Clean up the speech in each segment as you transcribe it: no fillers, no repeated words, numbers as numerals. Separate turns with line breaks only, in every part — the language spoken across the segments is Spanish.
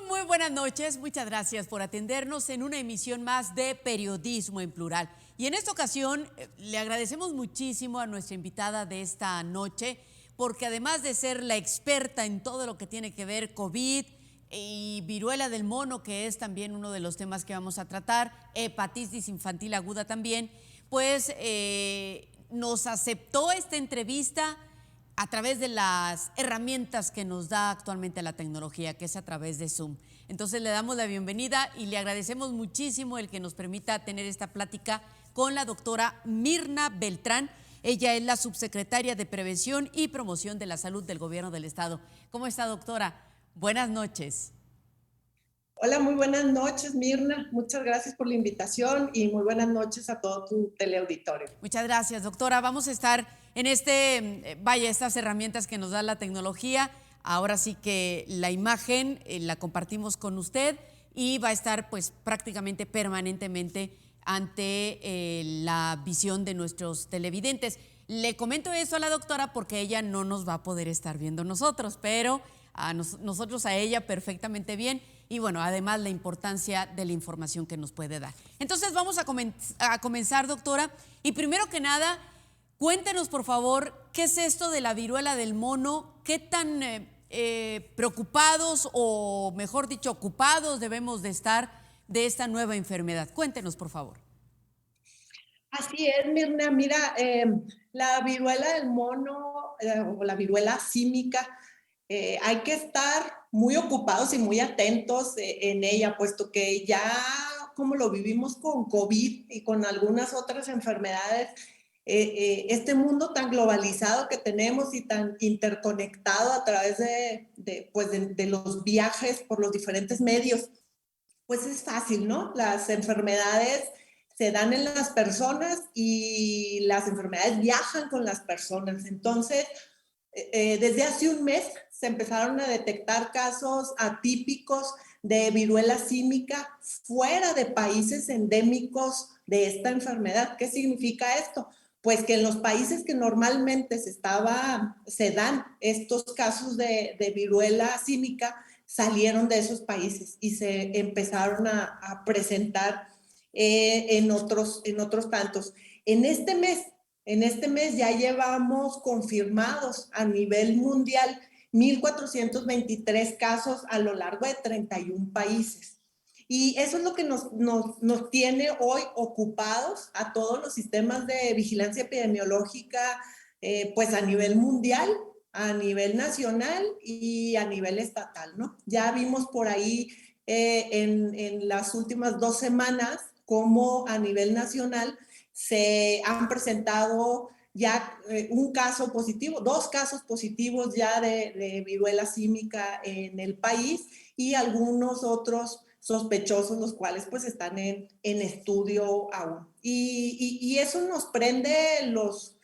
Muy buenas noches. Muchas gracias por atendernos en una emisión más de Periodismo en Plural. Y en esta ocasión le agradecemos muchísimo a nuestra invitada de esta noche, porque además de ser la experta en todo lo que tiene que ver COVID y viruela del mono, que es también uno de los temas que vamos a tratar, hepatitis infantil aguda también, pues nos aceptó esta entrevista a través de las herramientas que nos da actualmente la tecnología, que es a través de Zoom. Entonces le damos la bienvenida y le agradecemos muchísimo el que nos permita tener esta plática con la doctora Mirna Beltrán. Ella es la subsecretaria de Prevención y Promoción de la Salud del Gobierno del Estado. ¿Cómo está, doctora? Buenas noches.
Hola, muy buenas noches, Mirna. Muchas gracias por la invitación y muy buenas noches a todo tu teleauditorio.
Muchas gracias, doctora. Vamos a estar en estas herramientas que nos da la tecnología. Ahora sí que la imagen la compartimos con usted y va a estar pues prácticamente permanentemente ante la visión de nuestros televidentes. Le comento eso a la doctora porque ella no nos va a poder estar viendo nosotros, pero nosotros a ella perfectamente bien. Y bueno, además la importancia de la información que nos puede dar. Entonces vamos a comenzar, doctora. Y primero que nada, cuéntenos por favor, ¿qué es esto de la viruela del mono? ¿Qué tan preocupados o mejor dicho, ocupados debemos de estar de esta nueva enfermedad? Cuéntenos por favor.
Así es, Mirna. Mira, la viruela del mono o la viruela símica, hay que estar muy ocupados y muy atentos en ella, puesto que ya como lo vivimos con COVID y con algunas otras enfermedades, este mundo tan globalizado que tenemos y tan interconectado a través de los viajes por los diferentes medios, pues es fácil, ¿no? Las enfermedades se dan en las personas y las enfermedades viajan con las personas. Entonces, desde hace un mes se empezaron a detectar casos atípicos de viruela símica fuera de países endémicos de esta enfermedad. ¿Qué significa esto? Pues que en los países que normalmente se dan estos casos de viruela símica, salieron de esos países y se empezaron a presentar en otros tantos. En este mes ya llevamos confirmados a nivel mundial 1,423 casos a lo largo de 31 países. Y eso es lo que nos tiene hoy ocupados a todos los sistemas de vigilancia epidemiológica, pues a nivel mundial, a nivel nacional y a nivel estatal, ¿no? Ya vimos por ahí en las últimas 2 semanas cómo a nivel nacional se han presentado ya un caso positivo, 2 casos positivos ya de viruela símica en el país y algunos otros sospechosos, los cuales pues están en estudio aún. Y eso nos prende los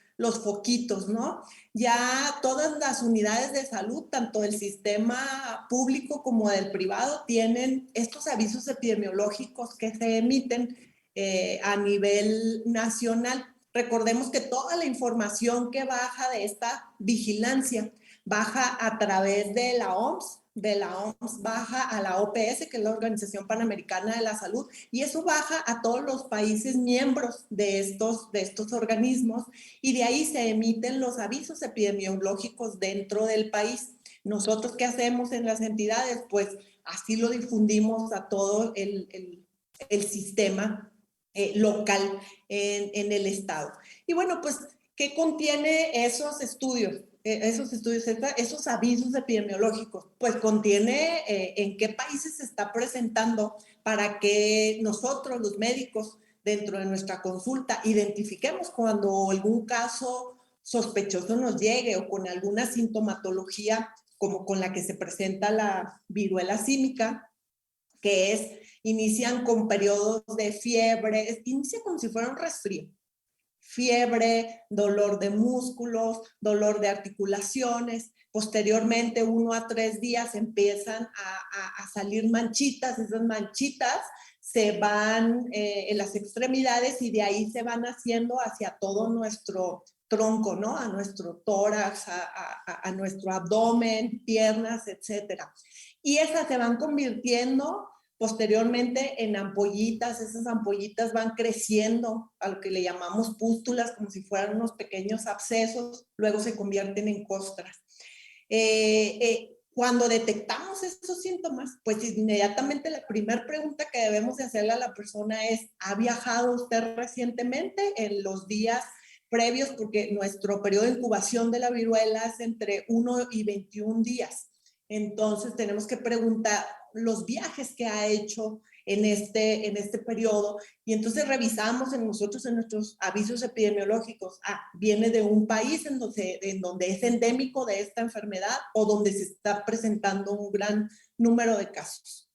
foquitos, ¿no? Ya todas las unidades de salud, tanto del sistema público como del privado, tienen estos avisos epidemiológicos que se emiten a nivel nacional. Recordemos que toda la información que baja de esta vigilancia baja a través de la OMS, baja a la OPS, que es la Organización Panamericana de la Salud, y eso baja a todos los países miembros de estos organismos, y de ahí se emiten los avisos epidemiológicos dentro del país. Nosotros, ¿qué hacemos en las entidades? Pues así lo difundimos a todo el sistema local en el estado. Y bueno, pues, ¿qué contiene esos estudios? Esos avisos epidemiológicos, pues contiene en qué países se está presentando para que nosotros, los médicos, dentro de nuestra consulta, identifiquemos cuando algún caso sospechoso nos llegue o con alguna sintomatología como con la que se presenta la viruela símica, que inician con periodos de fiebre, inicia como si fuera un resfrío. Fiebre, dolor de músculos, dolor de articulaciones. Posteriormente, 1 a 3 días empiezan a salir manchitas. Esas manchitas se van en las extremidades y de ahí se van haciendo hacia todo nuestro tronco, ¿no? A nuestro tórax, a nuestro abdomen, piernas, etcétera. y esas se van convirtiendo posteriormente en ampollitas. Esas ampollitas van creciendo a lo que le llamamos pústulas, como si fueran unos pequeños abscesos, luego se convierten en costras. Cuando detectamos estos síntomas, pues inmediatamente la primera pregunta que debemos de hacerle a la persona es: ¿ha viajado usted recientemente en los días previos? Porque nuestro periodo de incubación de la viruela es entre 1 y 21 días. Entonces tenemos que preguntar los viajes que ha hecho en este periodo, y entonces revisamos en nuestros avisos epidemiológicos: viene de un país en donde es endémico de esta enfermedad o donde se está presentando un gran número de casos.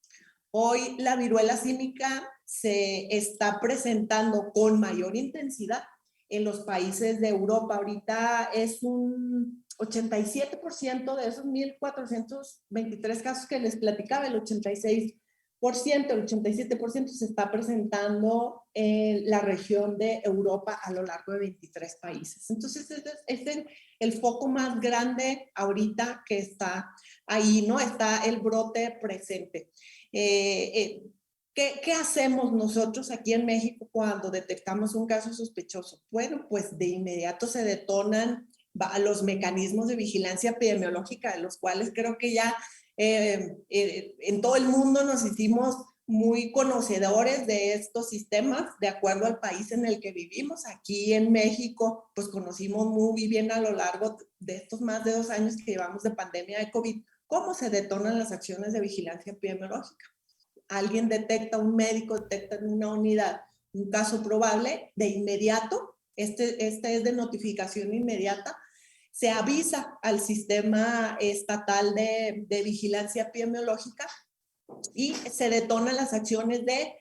Hoy la viruela símica se está presentando con mayor intensidad en los países de Europa. Ahorita es un 87% de esos 1,423 casos que les platicaba, el 86%, el 87% se está presentando en la región de Europa a lo largo de 23 países. Entonces, es el foco más grande ahorita que está ahí, ¿no? Está el brote presente. ¿Qué hacemos nosotros aquí en México cuando detectamos un caso sospechoso? Bueno, pues de inmediato se detonan los mecanismos de vigilancia epidemiológica, de los cuales creo que ya en todo el mundo nos hicimos muy conocedores de estos sistemas de acuerdo al país en el que vivimos. Aquí en México, pues conocimos muy bien a lo largo de estos más de 2 años que llevamos de pandemia de COVID, cómo se detonan las acciones de vigilancia epidemiológica. Alguien detecta, un médico detecta en una unidad un caso probable, de inmediato, este es de notificación inmediata, se avisa al sistema estatal de vigilancia epidemiológica y se detonan las acciones de,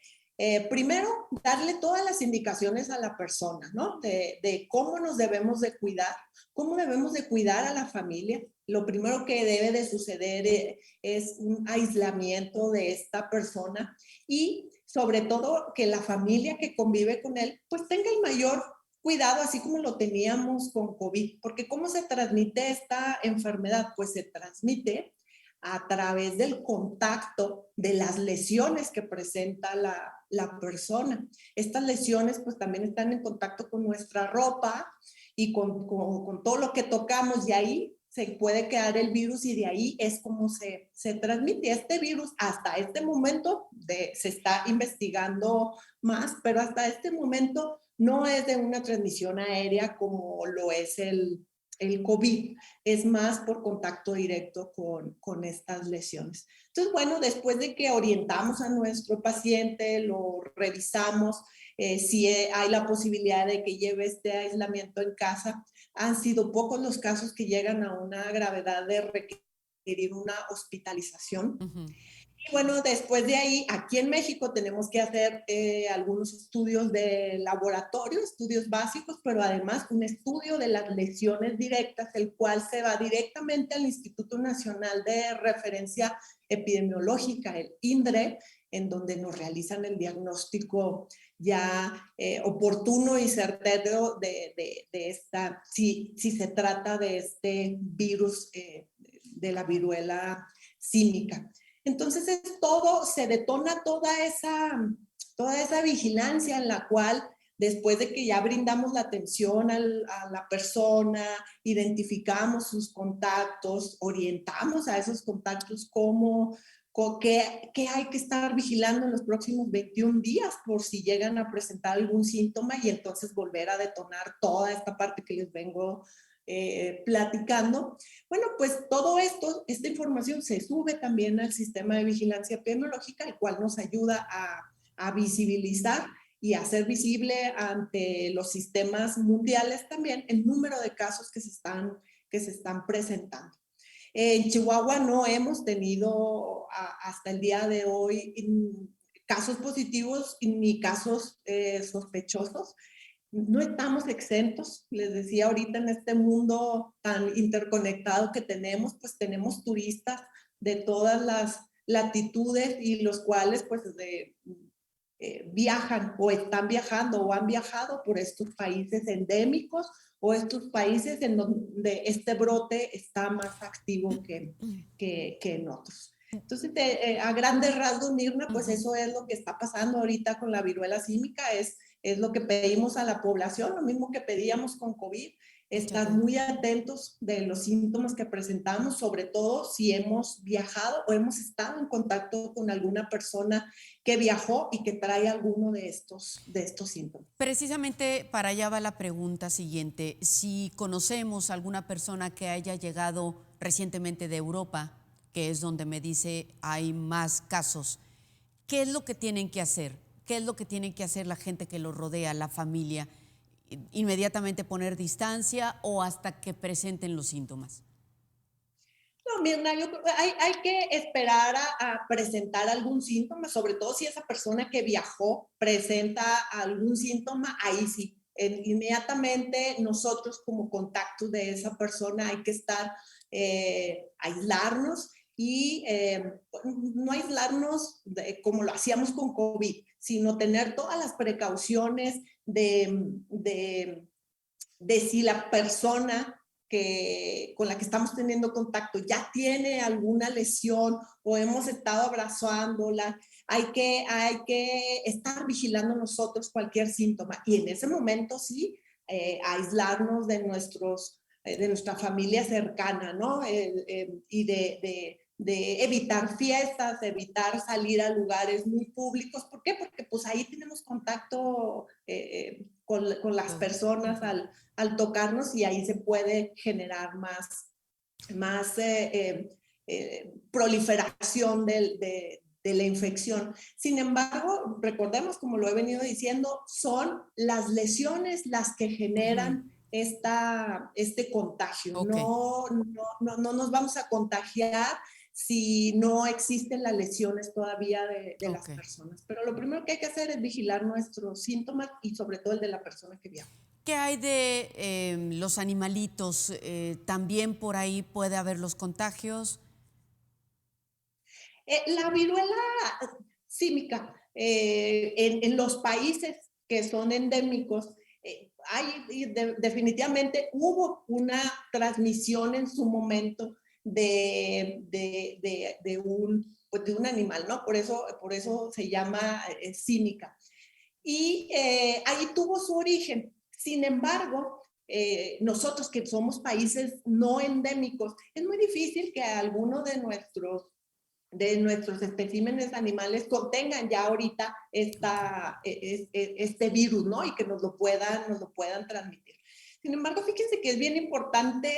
primero, darle todas las indicaciones a la persona, ¿no? De cómo nos debemos de cuidar, cómo debemos de cuidar a la familia. Lo primero que debe de suceder es un aislamiento de esta persona y sobre todo que la familia que convive con él pues tenga el mayor cuidado, así como lo teníamos con COVID, porque ¿cómo se transmite esta enfermedad? Pues se transmite a través del contacto de las lesiones que presenta la persona. Estas lesiones pues también están en contacto con nuestra ropa y con todo lo que tocamos, y ahí se puede quedar el virus y de ahí es como se transmite. Este virus hasta este momento se está investigando más, pero hasta este momento no es de una transmisión aérea como lo es el COVID, es más por contacto directo con estas lesiones. Entonces, bueno, después de que orientamos a nuestro paciente, lo revisamos, si hay la posibilidad de que lleve este aislamiento en casa, han sido pocos los casos que llegan a una gravedad de requerir una hospitalización.
Ujú.
Y bueno, después de ahí, aquí en México tenemos que hacer algunos estudios de laboratorio, estudios básicos, pero además un estudio de las lesiones directas, el cual se va directamente al Instituto Nacional de Referencia Epidemiológica, el INDRE, en donde nos realizan el diagnóstico ya oportuno y certero de esta, si se trata de este virus de la viruela símica. Entonces se detona toda esa vigilancia en la cual después de que ya brindamos la atención a la persona, identificamos sus contactos, orientamos a esos contactos qué hay que estar vigilando en los próximos 21 días por si llegan a presentar algún síntoma, y entonces volver a detonar toda esta parte que les vengo platicando. Bueno, pues todo esto, esta información se sube también al sistema de vigilancia epidemiológica, el cual nos ayuda a visibilizar y a hacer visible ante los sistemas mundiales también el número de casos que se están presentando. En Chihuahua no hemos tenido hasta el día de hoy casos positivos ni casos sospechosos. No estamos exentos, les decía ahorita, en este mundo tan interconectado que tenemos, pues tenemos turistas de todas las latitudes y los cuales pues viajan o están viajando o han viajado por estos países endémicos o estos países en donde este brote está más activo que en otros. Entonces, a grandes rasgos, Mirna, pues
Ujú.
eso es lo que está pasando ahorita con la viruela símica, es lo que pedimos a la población, lo mismo que pedíamos con COVID,
Mucha
estar
atención.
muy atentos de los síntomas que presentamos, sobre todo si hemos viajado o hemos estado en contacto con alguna persona que viajó y que trae alguno de estos síntomas.
Precisamente para allá va la pregunta siguiente. Si conocemos alguna persona que haya llegado recientemente de Europa, que es donde me dice hay más casos, ¿qué es lo que tienen que hacer? ¿Qué es lo que tienen que hacer la gente que los rodea, la familia? ¿Inmediatamente poner distancia o hasta que presenten los síntomas?
No, Mirna, yo creo que hay que esperar a presentar algún síntoma, sobre todo si esa persona que viajó presenta algún síntoma, ahí sí. Inmediatamente nosotros como contacto de esa persona hay que estar, aislarnos y no aislarnos como lo hacíamos con COVID, sino tener todas las precauciones de, de si la persona con la que estamos teniendo contacto ya tiene alguna lesión o hemos estado abrazándola, hay que estar vigilando nosotros cualquier síntoma y en ese momento sí, aislarnos de nuestra familia cercana, ¿no? Y de evitar fiestas, evitar salir a lugares muy públicos. ¿Por qué? Porque pues ahí tenemos contacto con las personas
Ujú.
al tocarnos y ahí se puede generar más proliferación de la infección. Sin embargo, recordemos, como lo he venido diciendo, son las lesiones las que
Ujú.
generan este contagio.
Ok,
No nos vamos a contagiar si no existen las lesiones todavía de las
ok.
personas. Pero lo primero que hay que hacer es vigilar nuestros síntomas y sobre todo el de la persona que viaja.
¿Qué hay de los animalitos? ¿También por ahí puede haber los contagios?
La viruela símica en los países que son endémicos, definitivamente hubo una transmisión en su momento pues de un animal, ¿no? Por eso se llama símica. Y ahí tuvo su origen. Sin embargo, nosotros que somos países no endémicos, es muy difícil que alguno de nuestros especímenes animales contengan ya ahorita
Ok.
este virus, ¿no? Y que nos lo puedan transmitir. Sin embargo, fíjense que es bien importante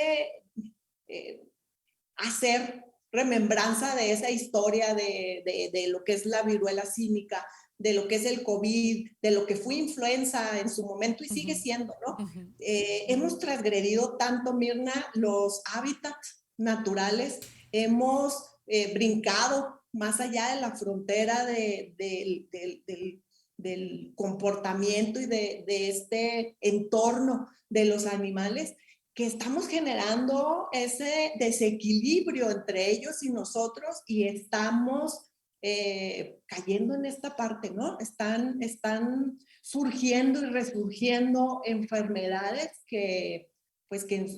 eh, hacer remembranza de esa historia de lo que es la viruela símica, de lo que es el COVID, de lo que fue influenza en su momento y sigue
Ujú,
siendo, ¿no?
ujú.
Hemos transgredido tanto, Mirna, los hábitats naturales, hemos brincado más allá de la frontera del comportamiento y de este entorno de los animales que estamos generando ese desequilibrio entre ellos y nosotros y estamos cayendo en esta parte, ¿no? Están surgiendo y resurgiendo enfermedades pues que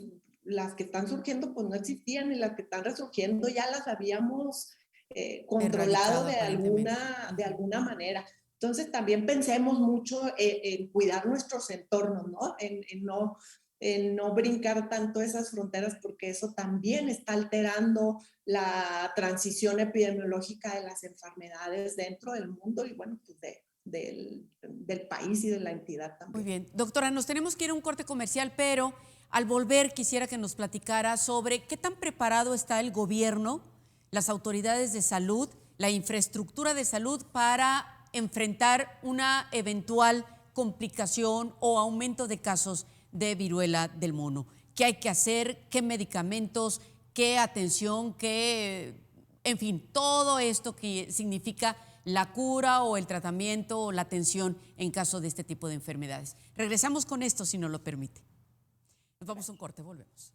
las que están surgiendo pues no existían y las que están resurgiendo ya las habíamos controlado
Erradicado aparentemente.
de
Ujú.
alguna manera. Entonces también pensemos mucho en cuidar nuestros entornos, ¿no? En no brincar tanto esas fronteras porque eso también está alterando la transición epidemiológica de las enfermedades dentro del mundo y bueno, pues del país y de la entidad
Muy
también.
bien. Doctora, nos tenemos que ir a un corte comercial, pero al volver quisiera que nos platicara sobre qué tan preparado está el gobierno, las autoridades de salud, la infraestructura de salud para enfrentar una eventual complicación o aumento de casos de viruela del mono. ¿Qué hay que hacer? ¿Qué medicamentos? ¿Qué atención? ¿Qué, en fin, todo esto que significa la cura o el tratamiento o la atención en caso de este tipo de enfermedades? Regresamos con esto si nos lo permite. Nos vamos a un corte, volvemos.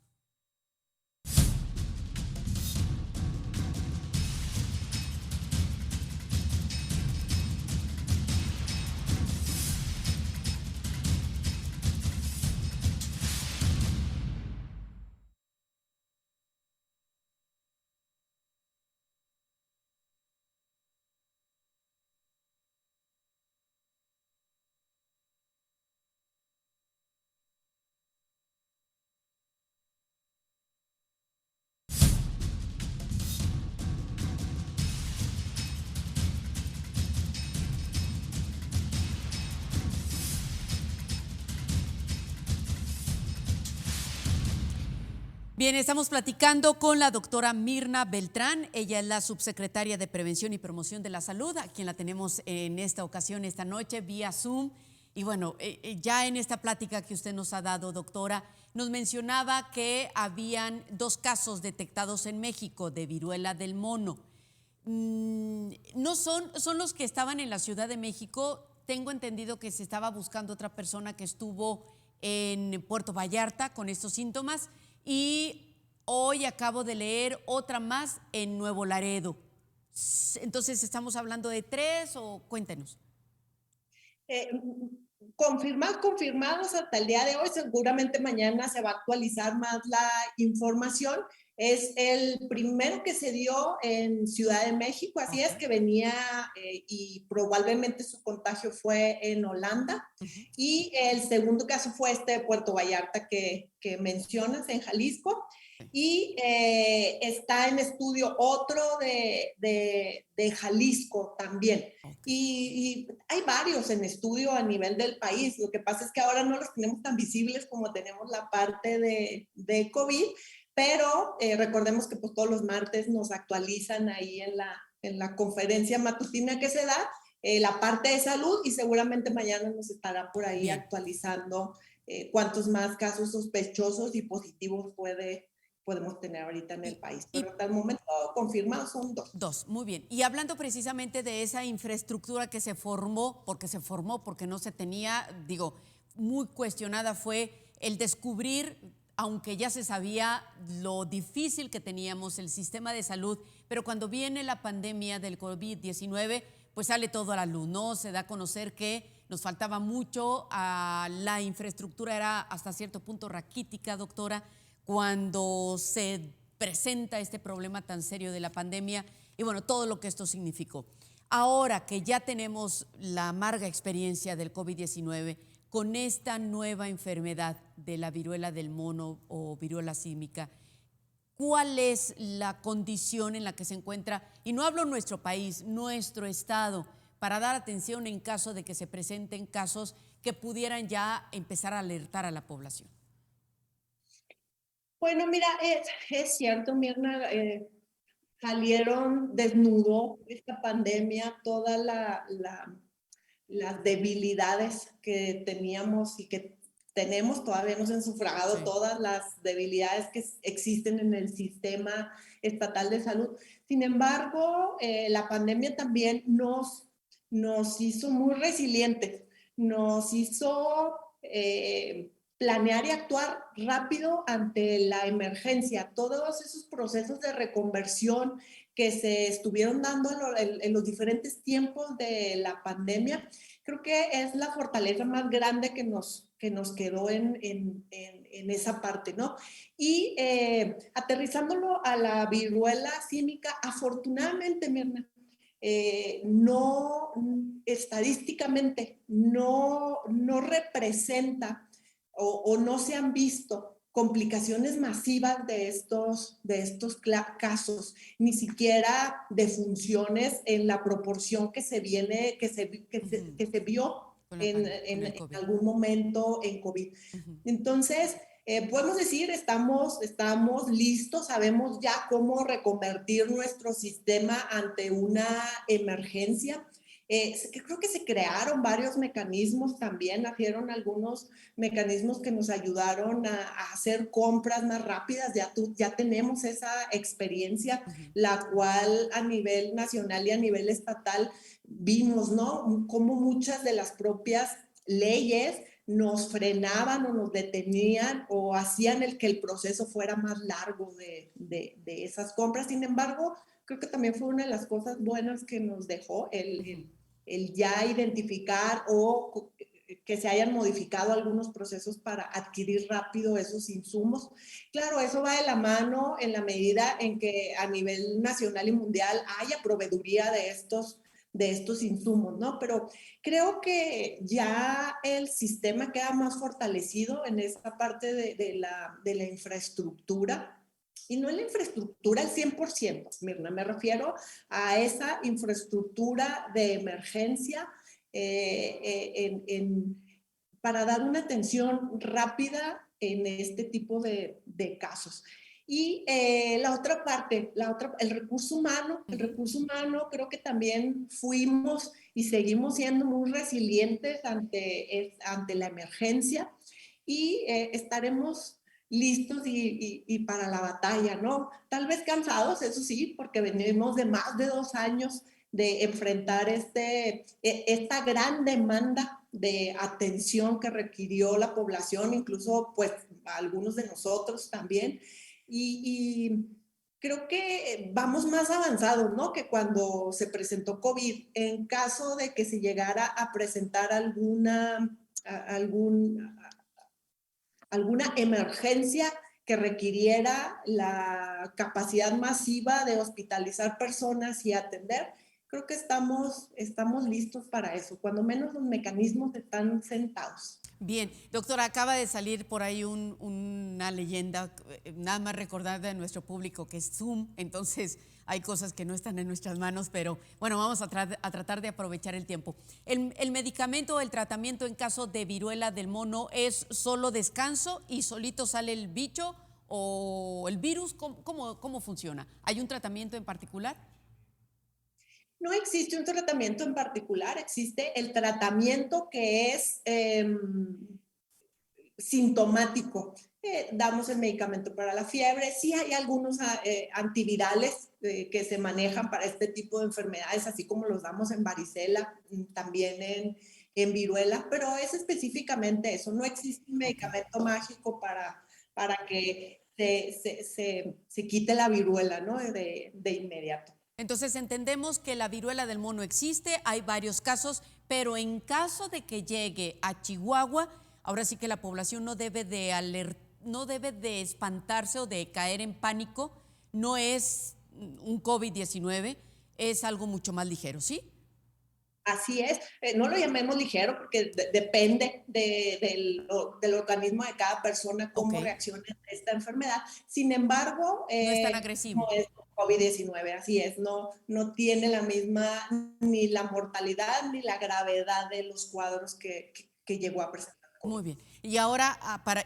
Bien, estamos platicando con la doctora Mirna Beltrán. Ella es la subsecretaria de Prevención y Promoción de la Salud, a quien la tenemos en esta ocasión, esta noche, vía Zoom. Y bueno, ya en esta plática que usted nos ha dado, doctora, nos mencionaba que habían 2 casos detectados en México de viruela del mono. No son los que estaban en la Ciudad de México. Tengo entendido que se estaba buscando otra persona que estuvo en Puerto Vallarta con estos síntomas. Y hoy acabo de leer otra más en Nuevo Laredo. Entonces, ¿estamos hablando de 3 o cuéntenos?
Eh, confirmados hasta el día de hoy, seguramente mañana se va a actualizar más la información. Es el primero que se dio en Ciudad de México, así es, que venía y probablemente su contagio fue en Holanda. Y el segundo caso fue este de Puerto Vallarta que mencionas, en Jalisco. Y está en estudio otro de Jalisco también. Y hay varios en estudio a nivel del país. Lo que pasa es que ahora no los tenemos tan visibles como tenemos la parte de COVID, pero recordemos que pues todos los martes nos actualizan ahí en la conferencia matutina que se da la parte de salud, y seguramente mañana nos estará por ahí
Bien.
actualizando cuántos más casos sospechosos y positivos podemos tener ahorita en el país. Pero hasta el momento confirmados son 2.
2, muy bien. Y hablando precisamente de esa infraestructura que se formó, porque no se tenía, digo, muy cuestionada fue el descubrir, aunque ya se sabía lo difícil que teníamos el sistema de salud, pero cuando viene la pandemia del COVID-19, pues sale todo a la luz, ¿no? Se da a conocer que nos faltaba mucho, la infraestructura era hasta cierto punto raquítica, doctora, cuando se presenta este problema tan serio de la pandemia y bueno, todo lo que esto significó. Ahora que ya tenemos la amarga experiencia del COVID-19, con esta nueva enfermedad de la viruela del mono o viruela símica, ¿cuál es la condición en la que se encuentra? Y no hablo nuestro país, nuestro estado, para dar atención en caso de que se presenten casos que pudieran ya empezar a alertar a la población.
Bueno, mira, es cierto, Mirna, desnudó esta pandemia todas las debilidades que teníamos y que tenemos, todavía hemos ensufragado todas las debilidades que existen en el sistema estatal de salud. Sin embargo, la pandemia también nos hizo muy resilientes, nos hizo planear y actuar rápido ante la emergencia. Todos esos procesos de reconversión que se estuvieron dando en los diferentes tiempos de la pandemia, creo que es la fortaleza más grande que nos quedó en esa parte, ¿no? Y aterrizándolo a la viruela símica, afortunadamente, Mirna, no, estadísticamente, no representa o no se han visto complicaciones masivas de estos casos, ni siquiera defunciones en la proporción que se vio en algún momento en COVID. Entonces, podemos decir, estamos listos, sabemos ya cómo reconvertir nuestro sistema ante una emergencia. Creo que se crearon varios mecanismos también, nacieron algunos mecanismos que nos ayudaron a hacer compras más rápidas. Ya tenemos esa experiencia, la cual a nivel nacional y a nivel estatal vimos, ¿no? Cómo muchas de las propias leyes nos frenaban o nos detenían o hacían que el proceso fuera más largo de esas compras. Sin embargo, creo que también fue una de las cosas buenas que nos dejó el ya identificar o que se hayan modificado algunos procesos para adquirir rápido esos insumos. Claro, eso va de la mano en la medida en que a nivel nacional y mundial haya proveeduría de estos insumos, ¿no? Pero creo que ya el sistema queda más fortalecido en esta parte de la infraestructura. Y no en la infraestructura al 100%, Mirna, me refiero a esa infraestructura de emergencia para dar una atención rápida en este tipo de casos. Y la otra parte, el
Ujú.
recurso humano creo que también fuimos y seguimos siendo muy resilientes ante la emergencia y estaremos listos y para la batalla, ¿no? Tal vez cansados, eso sí, porque venimos de más de 2 años de enfrentar esta gran demanda de atención que requirió la población, incluso pues algunos de nosotros también. Y creo que vamos más avanzados, ¿no? Que cuando se presentó COVID. En caso de que se llegara a presentar algún, alguna emergencia que requiriera la capacidad masiva de hospitalizar personas y atender, creo que estamos listos para eso. Cuando menos los mecanismos están sentados.
Bien, doctora, acaba de salir por ahí una leyenda, nada más recordar de nuestro público que es Zoom, entonces hay cosas que no están en nuestras manos, pero bueno, vamos a tratar de aprovechar el tiempo. El medicamento o el tratamiento en caso de viruela del mono es solo descanso y solito sale el bicho o el virus, ¿cómo funciona? ¿Hay un tratamiento en particular?
No existe un tratamiento en particular, existe el tratamiento que es sintomático. Damos el medicamento para la fiebre, sí hay algunos antivirales que se manejan para este tipo de enfermedades, así como los damos en varicela, también en viruela, pero es específicamente eso, no existe un
Ok.
medicamento mágico para que se quite la viruela, ¿no? De inmediato.
Entonces entendemos que la viruela del mono existe, hay varios casos, pero en caso de que llegue a Chihuahua, ahora sí que la población no debe de espantarse o de caer en pánico, no es un COVID-19, es algo mucho más ligero, ¿sí?
Así es, no lo llamemos ligero porque depende del organismo de cada persona
Ok,
cómo reacciona a esta enfermedad. Sin embargo,
no es tan
no
agresivo.
es COVID-19, así es, no tiene la misma ni la mortalidad ni la gravedad de los cuadros que llegó a presentar COVID.
Muy bien. Y ahora,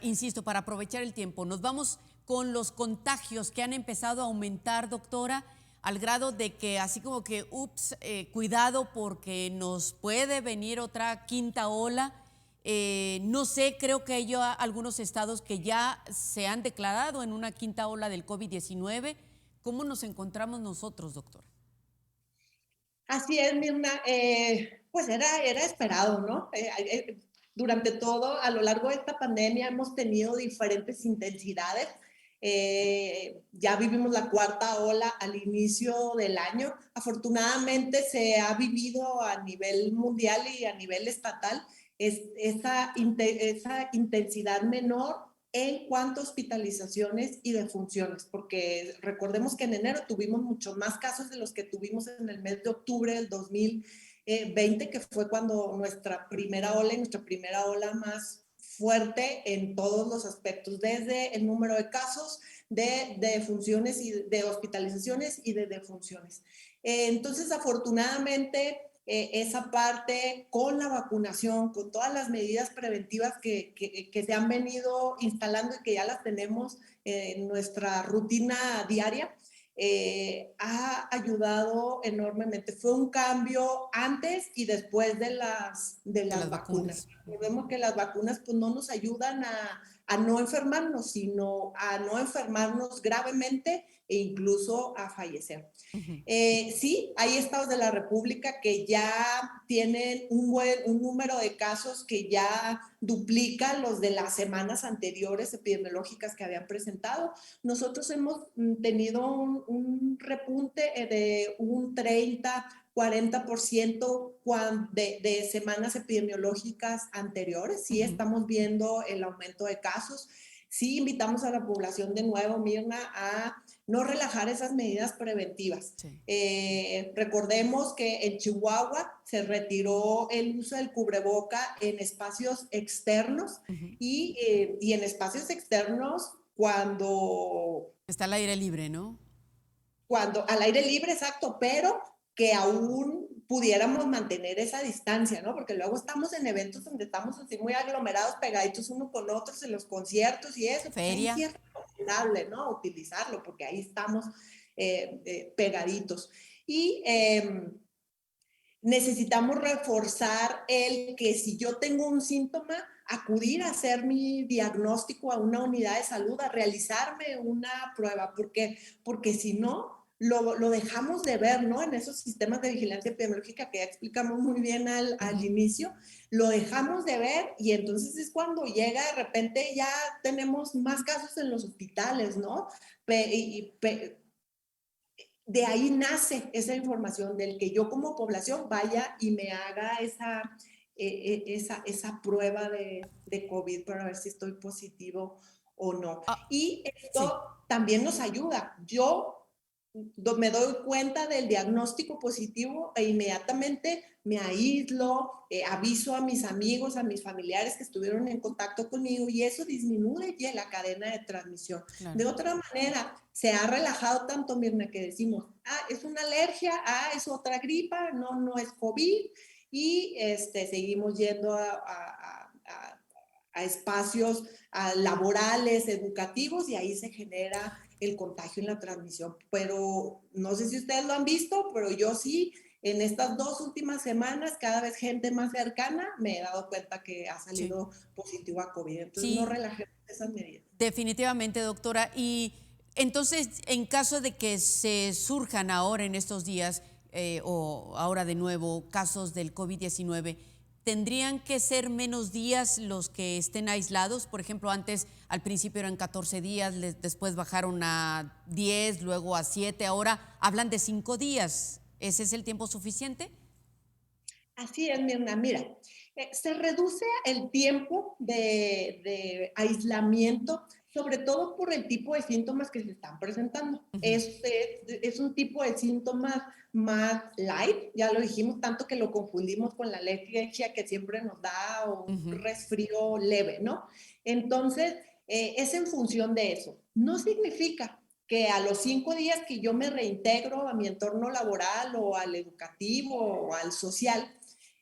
insisto, para aprovechar el tiempo, nos vamos con los contagios que han empezado a aumentar, doctora, al grado de que así como que, ups, cuidado porque nos puede venir otra quinta ola. No sé, creo que hay algunos estados que ya se han declarado en una quinta ola del COVID-19. ¿Cómo nos encontramos nosotros, doctora?
Así es, Mirna, pues era esperado, ¿no? Durante todo, a lo largo de esta pandemia hemos tenido diferentes intensidades. Ya vivimos la cuarta ola al inicio del año. Afortunadamente se ha vivido a nivel mundial y a nivel estatal esa intensidad menor en cuanto a hospitalizaciones y defunciones, porque recordemos que en enero tuvimos muchos más casos de los que tuvimos en el mes de octubre del 2020, que fue cuando nuestra primera ola más fuerte en todos los aspectos, desde el número de casos, de defunciones y de hospitalizaciones y de defunciones. Entonces, afortunadamente, esa parte con la vacunación, con todas las medidas preventivas que se han venido instalando y que ya las tenemos en nuestra rutina diaria, ha ayudado enormemente. Fue un cambio antes y después de
De
las
las
vacunas.
vacunas.
Recordemos que las vacunas pues, no nos ayudan a no enfermarnos, sino a no enfermarnos gravemente e incluso a fallecer.
Ujú.
Sí, hay estados de la República que ya tienen un número de casos que ya duplica los de las semanas anteriores epidemiológicas que habían presentado. Nosotros hemos tenido un repunte de un 30-40% de semanas epidemiológicas anteriores. Sí,
Ujú.
estamos viendo el aumento de casos. Sí, invitamos a la población de nuevo, Mirna, a no relajar esas medidas preventivas.
Sí.
Recordemos que en Chihuahua se retiró el uso del cubreboca en espacios externos
Ujú.
y en espacios externos
Está al aire libre, ¿no?
cuando al aire libre, exacto, pero que aún pudiéramos mantener esa distancia, ¿no? Porque luego estamos en eventos donde estamos así muy aglomerados, pegaditos uno con otros en los conciertos y eso, pues ahí
Feria.
cierto. recomendable, ¿no? Utilizarlo, porque ahí estamos pegaditos. Y necesitamos reforzar el que si yo tengo un síntoma, acudir a hacer mi diagnóstico a una unidad de salud, a realizarme una prueba, porque si no, lo dejamos de ver, ¿no? En esos sistemas de vigilancia epidemiológica que ya explicamos muy bien al inicio, lo dejamos de ver y entonces es cuando llega de repente ya tenemos más casos en los hospitales, ¿no? De ahí nace esa información del que yo como población vaya y me haga esa prueba de COVID para ver si estoy positivo o no.
Ah,
Y
sí.
esto también nos ayuda. Yo me doy cuenta del diagnóstico positivo e inmediatamente me aíslo, aviso a mis amigos, a mis familiares que estuvieron en contacto conmigo y eso disminuye la cadena de transmisión.
Claro.
De otra manera, se ha relajado tanto, Mirna, que decimos, es una alergia, es otra gripa, no es COVID y seguimos yendo a espacios laborales, educativos y ahí se genera el contagio y la transmisión. Pero no sé si ustedes lo han visto, pero yo sí, en estas 2 últimas semanas, cada vez gente más cercana, me he dado cuenta que ha
Sí,
salido positivo a COVID. Entonces no
sí,
relajemos esas medidas.
definitivamente, doctora. Y entonces, en caso de que se surjan ahora en estos días o ahora de nuevo casos del COVID-19, ¿tendrían que ser menos días los que estén aislados? Por ejemplo, antes, al principio eran 14 días, después bajaron a 10, luego a 7, ahora hablan de 5 días. ¿Ese es el tiempo suficiente?
Así es, Mirna. Mira, se reduce el tiempo de aislamiento, sobre todo por el tipo de síntomas que se están presentando.
Ujú.
Es un tipo de síntomas más light, ya lo dijimos, tanto que lo confundimos con la alergia que siempre nos da o un
Ujú.
resfrío leve, ¿no? Entonces, es en función de eso. No significa que a los 5 días que yo me reintegro a mi entorno laboral o al educativo o al social,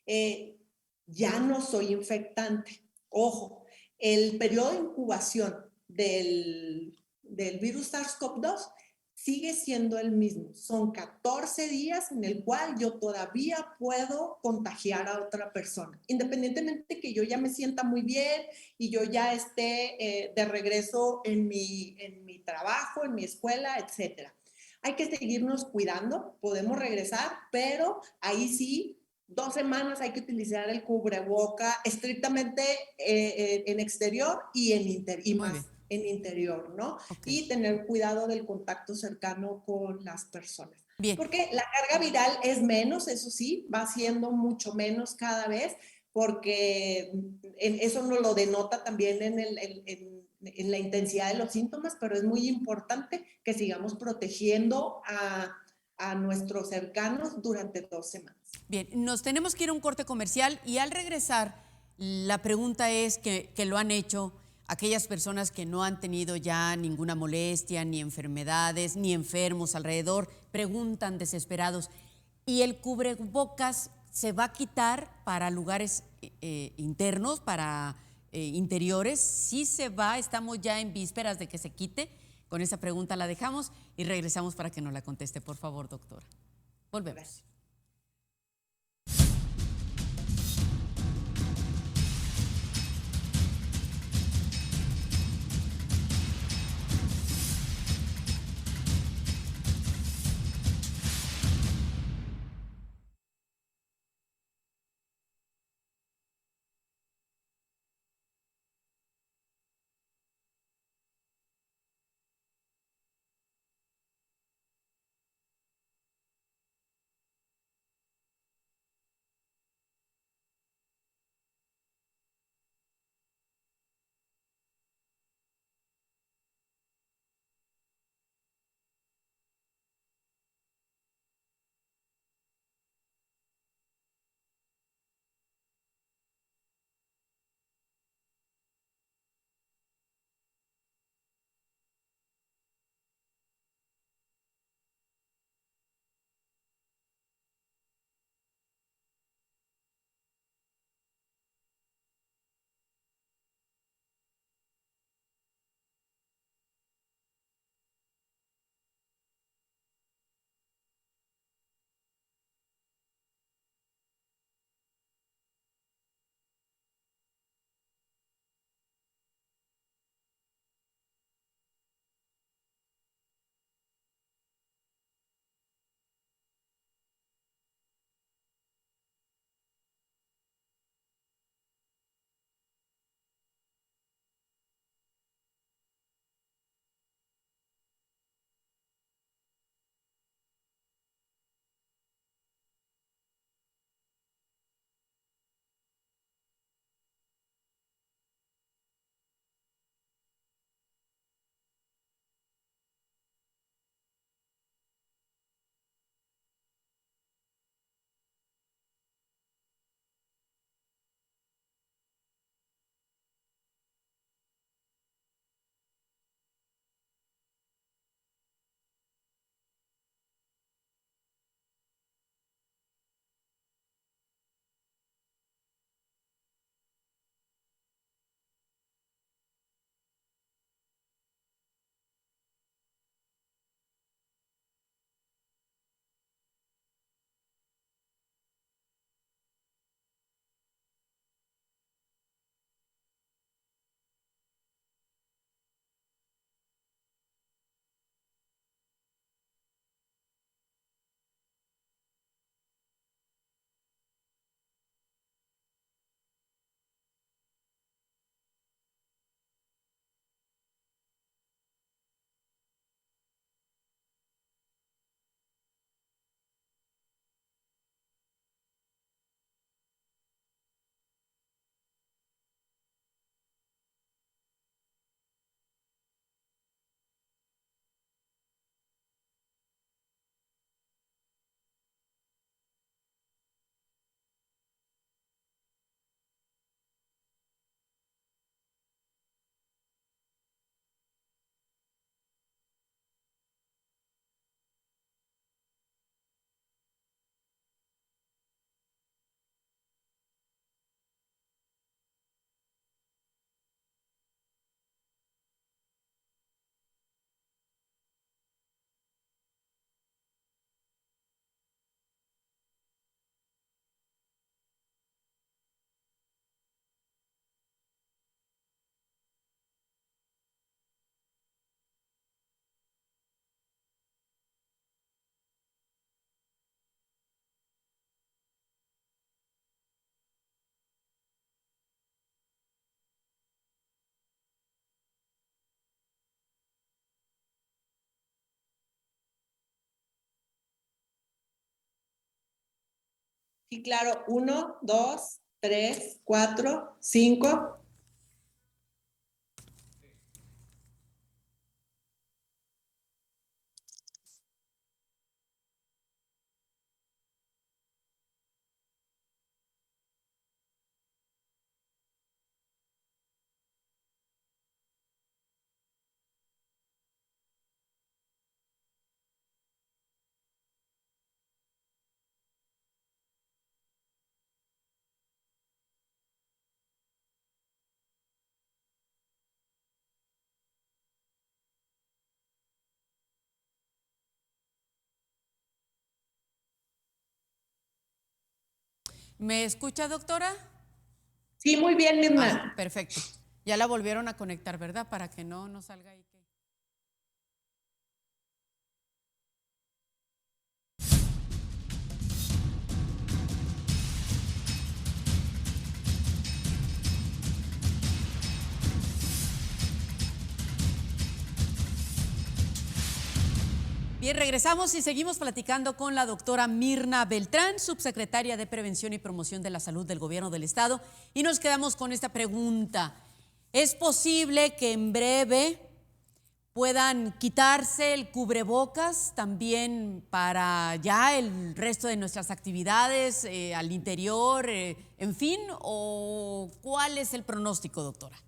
eh, ya no soy infectante. Ojo, el periodo de incubación del virus SARS-CoV-2 sigue siendo el mismo. Son 14 días en el cual yo todavía puedo contagiar a otra persona, independientemente que yo ya me sienta muy bien y yo ya esté de regreso en mi trabajo, en mi escuela, etcétera. Hay que seguirnos cuidando, podemos regresar, pero ahí sí 2 semanas hay que utilizar el cubreboca estrictamente en exterior y, y
Muy bien,
más en interior, ¿no?
ok.
Y tener cuidado del contacto cercano con las personas.
Bien.
Porque la carga viral es menos, eso sí, va siendo mucho menos cada vez, porque eso nos lo denota también en la intensidad de los síntomas, pero es muy importante que sigamos protegiendo a nuestros cercanos durante 2 semanas.
Bien, nos tenemos que ir a un corte comercial y al regresar, la pregunta es que lo han hecho aquellas personas que no han tenido ya ninguna molestia, ni enfermedades, ni enfermos alrededor, preguntan desesperados, ¿y el cubrebocas se va a quitar para lugares internos, para interiores? Sí se va, estamos ya en vísperas de que se quite. Con esa pregunta la dejamos y regresamos para que nos la conteste, por favor, doctora. Volvemos.
Gracias. Sí, claro, 1, 2, 3, 4, 5.
¿Me escucha, doctora?
Sí, muy bien,
Ah,
Mirna.
perfecto. Ya la volvieron a conectar, ¿verdad? Para que no nos salga ahí que... Bien, regresamos y seguimos platicando con la doctora Mirna Beltrán, subsecretaria de Prevención y Promoción de la Salud del Gobierno del Estado. Y nos quedamos con esta pregunta. ¿Es posible que en breve puedan quitarse el cubrebocas también para ya el resto de nuestras actividades al interior, en fin? ¿O cuál es el pronóstico, doctora?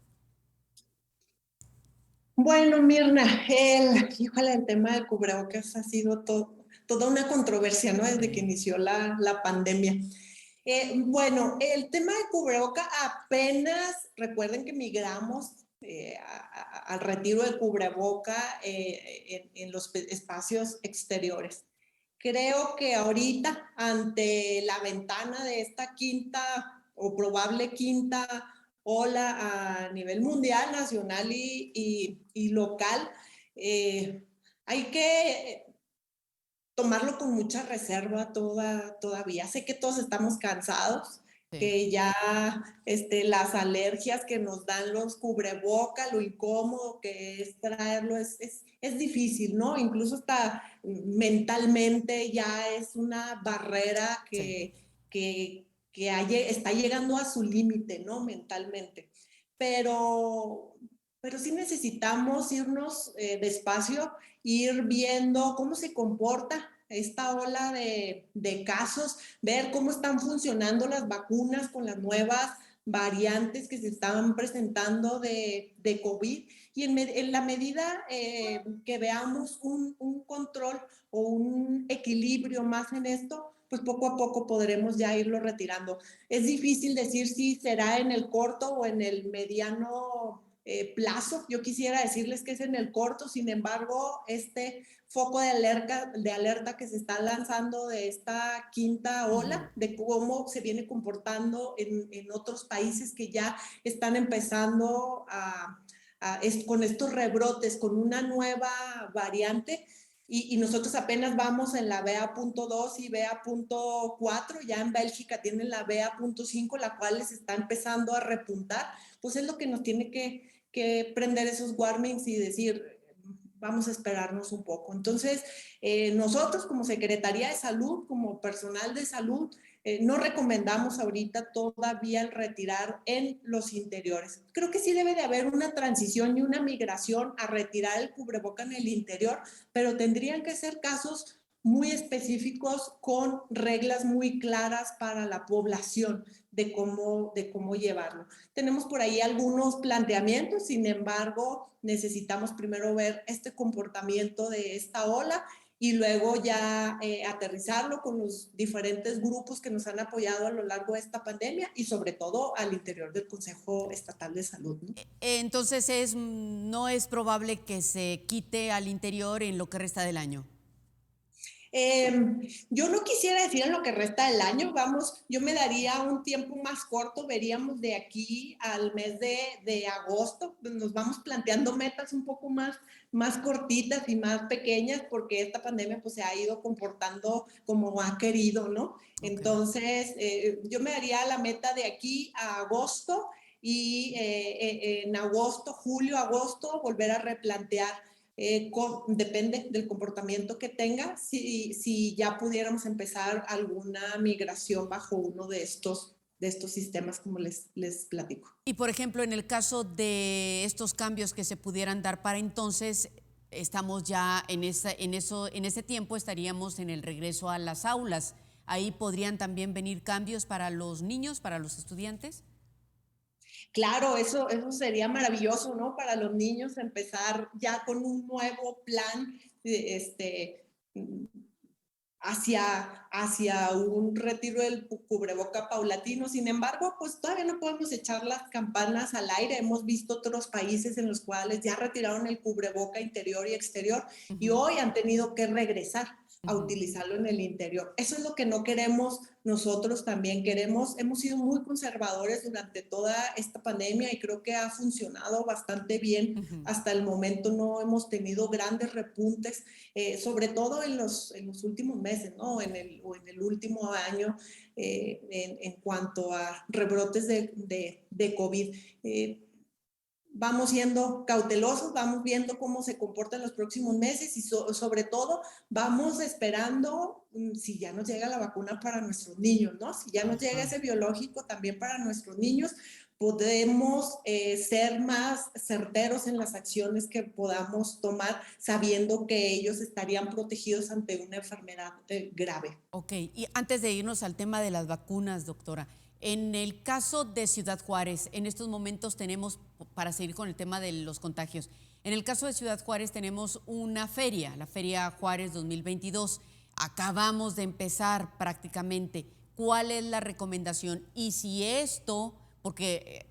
Bueno, Mirna, el tema del cubrebocas ha sido toda una controversia, ¿no? Desde que inició la pandemia. Bueno, el tema de cubreboca apenas, recuerden que migramos al retiro del cubreboca en los espacios exteriores. Creo que ahorita, ante la ventana de esta quinta o probable quinta ola a nivel mundial, nacional y local, hay que tomarlo con mucha reserva todavía. Sé que todos estamos cansados,
Sí.
que ya las alergias que nos dan los cubrebocas, lo incómodo que es traerlo, es difícil, ¿no? Incluso hasta mentalmente ya es una barrera
Sí.
que está llegando a su límite, ¿no? Mentalmente. Pero, pero sí necesitamos irnos despacio, ir viendo cómo se comporta esta ola de casos, ver cómo están funcionando las vacunas con las nuevas variantes que se están presentando de COVID y en la medida que veamos un control o un equilibrio más en esto, pues poco a poco podremos ya irlo retirando. Es difícil decir si será en el corto o en el mediano plazo. Yo quisiera decirles que es en el corto, sin embargo, este foco de alerta que se está lanzando de esta quinta ola, de cómo se viene comportando en otros países que ya están empezando con estos rebrotes, con una nueva variante. Y nosotros apenas vamos en la BA.2 y BA.4, ya en Bélgica tienen la BA.5, la cual les está empezando a repuntar, pues es lo que nos tiene que prender esos warnings y decir, vamos a esperarnos un poco. Entonces, nosotros como Secretaría de Salud, como personal de salud, no recomendamos ahorita todavía el retirar en los interiores. Creo que sí debe de haber una transición y una migración a retirar el cubreboca en el interior, pero tendrían que ser casos muy específicos con reglas muy claras para la población de cómo llevarlo. Tenemos por ahí algunos planteamientos, sin embargo, necesitamos primero ver este comportamiento de esta ola y luego ya aterrizarlo con los diferentes grupos que nos han apoyado a lo largo de esta pandemia y sobre todo al interior del Consejo Estatal de Salud, ¿no?
Entonces no es probable que se quite al interior en lo que resta del año.
Yo no quisiera decir en lo que resta del año, vamos, yo me daría un tiempo más corto, veríamos de aquí al mes de agosto, nos vamos planteando metas un poco más cortitas y más pequeñas porque esta pandemia pues se ha ido comportando como ha querido, ¿no?
Okay.
Entonces, yo me daría la meta de aquí a agosto y en agosto, julio, agosto, volver a replantear depende del comportamiento que tenga, si ya pudiéramos empezar alguna migración bajo uno de estos sistemas, como les platico.
Y por ejemplo, en el caso de estos cambios que se pudieran dar para entonces, estamos ya en ese tiempo estaríamos en el regreso a las aulas. Ahí podrían también venir cambios para los niños, para los estudiantes.
Claro, eso sería maravilloso, ¿no? Para los niños empezar ya con un nuevo plan, mm, hacia un retiro del cubreboca paulatino. Sin embargo, pues todavía no podemos echar las campanas al aire. Hemos visto otros países en los cuales ya retiraron el cubreboca interior y exterior y
Ujú,
hoy han tenido que regresar a
ujú.
utilizarlo en el interior. Eso es lo que no queremos nosotros también. Hemos sido muy conservadores durante toda esta pandemia y creo que ha funcionado bastante bien.
Ujú.
Hasta el momento no hemos tenido grandes repuntes, sobre todo en los últimos meses, ¿no? O en el último año, en cuanto a rebrotes de COVID. Vamos siendo cautelosos, vamos viendo cómo se comportan los próximos meses y sobre todo vamos esperando si ya nos llega la vacuna para nuestros niños, ¿no? Si ya nos llega
Ajá.
ese biológico también para nuestros niños, podemos ser más certeros en las acciones que podamos tomar sabiendo que ellos estarían protegidos ante una enfermedad grave.
Ok, y antes de irnos al tema de las vacunas, doctora, en el caso de Ciudad Juárez, en estos momentos tenemos, para seguir con el tema de los contagios, en el caso de Ciudad Juárez tenemos una feria, la Feria Juárez 2022. Acabamos de empezar prácticamente. ¿Cuál es la recomendación? Y si esto, porque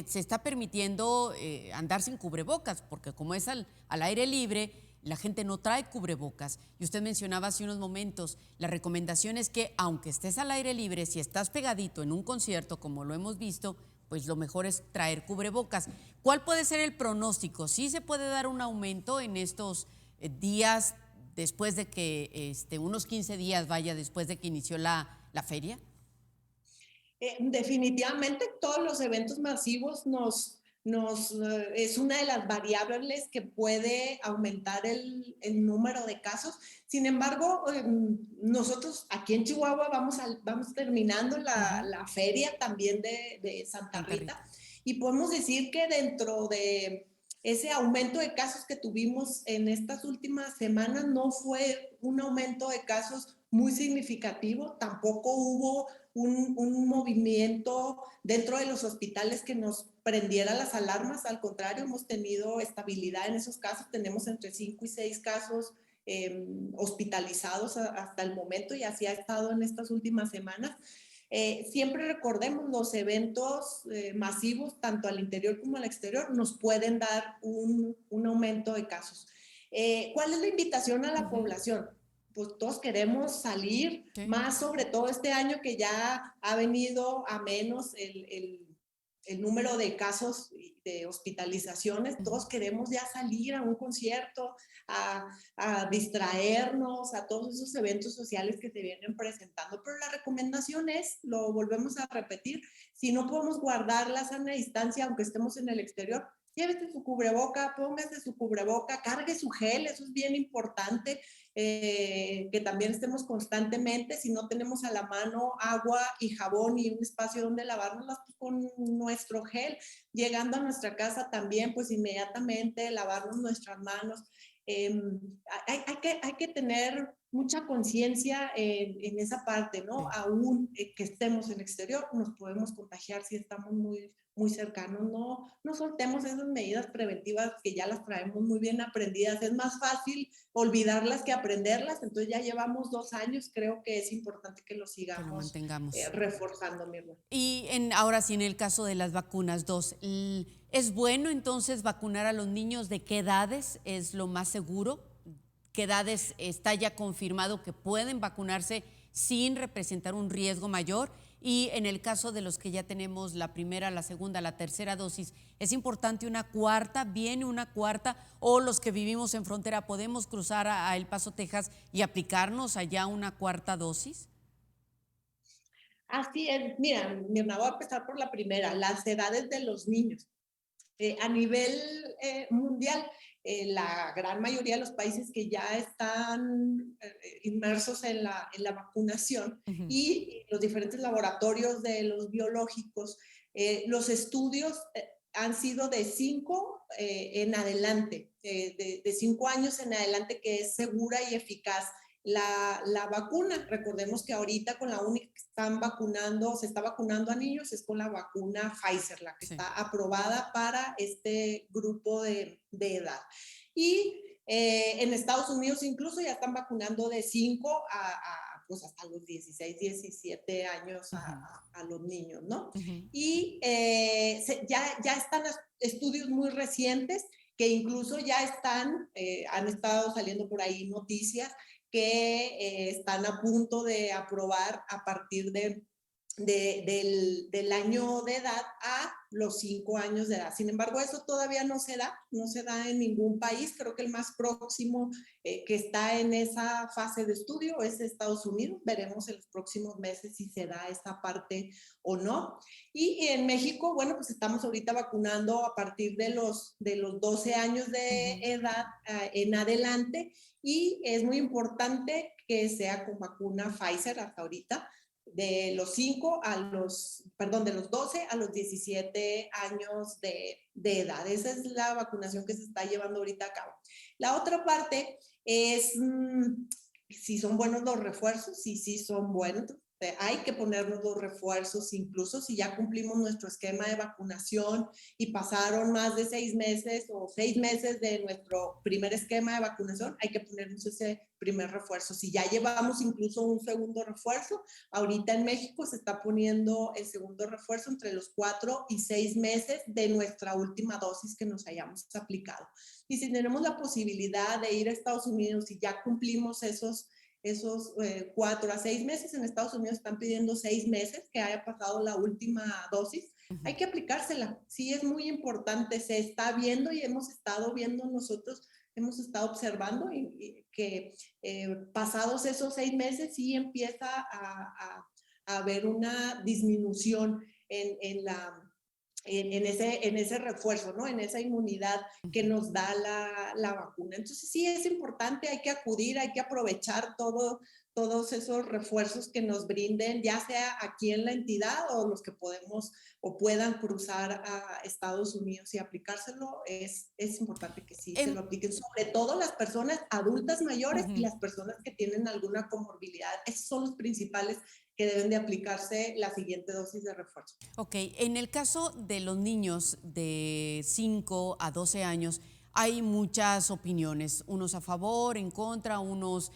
se está permitiendo andar sin cubrebocas, porque como es al aire libre, la gente no trae cubrebocas. Y usted mencionaba hace unos momentos, la recomendación es que aunque estés al aire libre, si estás pegadito en un concierto, como lo hemos visto, pues lo mejor es traer cubrebocas. ¿Cuál puede ser el pronóstico? ¿Sí se puede dar un aumento en estos días después de que, unos 15 días vaya, después de que inició la feria?
Definitivamente todos los eventos masivos es una de las variables que puede aumentar el número de casos. Sin embargo, nosotros aquí en Chihuahua vamos terminando
Ujú.
la feria también de Santa
Santa
Rita
Rita.
y podemos decir que dentro de ese aumento de casos que tuvimos en estas últimas semanas no fue un aumento de casos muy significativo, tampoco hubo un movimiento dentro de los hospitales que nos prendiera las alarmas. Al contrario, hemos tenido estabilidad en esos casos. Tenemos entre 5 y 6 casos hospitalizados hasta el momento y así ha estado en estas últimas semanas. Siempre recordemos los eventos masivos, tanto al interior como al exterior, nos pueden dar un aumento de casos. ¿Cuál es la invitación a la
Ujú.
población? Pues todos queremos salir,
Sí.
más sobre todo este año que ya ha venido a menos el número de casos de hospitalizaciones,
Ujú.
todos queremos ya salir a un concierto, a distraernos, a todos esos eventos sociales que se vienen presentando, pero la recomendación es, lo volvemos a repetir, si no podemos guardar la sana distancia, aunque estemos en el exterior, llévese su cubreboca, póngase su cubreboca, cargue su gel, eso es bien importante, que también estemos constantemente, si no tenemos a la mano agua y jabón y un espacio donde lavarnos pues con nuestro gel, llegando a nuestra casa también, pues inmediatamente lavarnos nuestras manos. Eh, hay que tener mucha conciencia en esa parte, ¿no?
Sí.
Aún que estemos en el exterior, nos podemos contagiar si estamos muy cercanos. No soltemos esas medidas preventivas que ya las traemos muy bien aprendidas. Es más fácil olvidarlas que aprenderlas. Entonces ya llevamos 2 años. Creo que es importante que lo
Que lo
sigamos
mantengamos.
reforzando, mi hermano.
Y ahora sí, en el caso de las vacunas, dos, ¿es bueno entonces vacunar a los niños? ¿De qué edades es lo más seguro? ¿Qué edades está ya confirmado que pueden vacunarse sin representar un riesgo mayor? Y en el caso de los que ya tenemos la primera, la segunda, la tercera dosis, ¿es importante una cuarta? ¿Viene una cuarta? ¿O los que vivimos en frontera podemos cruzar a El Paso, Texas y aplicarnos allá una cuarta dosis?
Así es. Mira, Mirna, voy a empezar por la primera, las edades de los niños. A nivel mundial, la gran mayoría de los países que ya están inmersos en la vacunación y los diferentes laboratorios de los biológicos, los estudios han sido de 5 en adelante, de 5 años en adelante, que es segura y eficaz la vacuna. Recordemos que ahorita con la única que están vacunando, se está vacunando a niños, es con la vacuna Pfizer, la que está aprobada para este grupo de edad. Y en Estados Unidos incluso ya están vacunando de 5 pues hasta los 16, 17 años a los niños, ¿no? Y ya están estudios muy recientes que incluso ya han estado saliendo por ahí noticias que están a punto de aprobar a partir del año de edad a los 5 años de edad. Sin embargo, eso todavía no se da en ningún país. Creo que el más próximo que está en esa fase de estudio es Estados Unidos. Veremos en los próximos meses si se da esa parte o no. Y en México, bueno, pues estamos ahorita vacunando a partir de los 12 años de edad en adelante, y es muy importante que sea con vacuna Pfizer hasta ahorita, de los 12 a los 17 años de edad. Esa es la vacunación que se está llevando ahorita a cabo. La otra parte es si son buenos los refuerzos. Sí son buenos. Hay que ponernos los refuerzos, incluso si ya cumplimos nuestro esquema de vacunación y pasaron más de 6 meses o 6 meses de nuestro primer esquema de vacunación, hay que ponernos ese primer refuerzo. Si ya llevamos incluso un segundo refuerzo, ahorita en México se está poniendo el segundo refuerzo entre los 4 y 6 meses de nuestra última dosis que nos hayamos aplicado. Y si tenemos la posibilidad de ir a Estados Unidos y ya cumplimos esos 4 a 6 meses, en Estados Unidos están pidiendo 6 meses que haya pasado la última dosis, hay que aplicársela. Sí, es muy importante, se está viendo y hemos estado viendo nosotros, hemos estado observando y que pasados esos 6 meses sí empieza a haber una disminución en ese refuerzo, ¿no? En esa inmunidad que nos da la vacuna. Entonces sí es importante, hay que acudir, hay que aprovechar todos esos refuerzos que nos brinden, ya sea aquí en la entidad o los que podemos o puedan cruzar a Estados Unidos y aplicárselo. Es importante que sí se lo apliquen, sobre todo las personas adultas mayores y las personas que tienen alguna comorbilidad. Esos son los principales que deben de aplicarse la siguiente dosis de refuerzo.
Ok, en el caso de los niños de 5 a 12 años, hay muchas opiniones, unos a favor, en contra, unos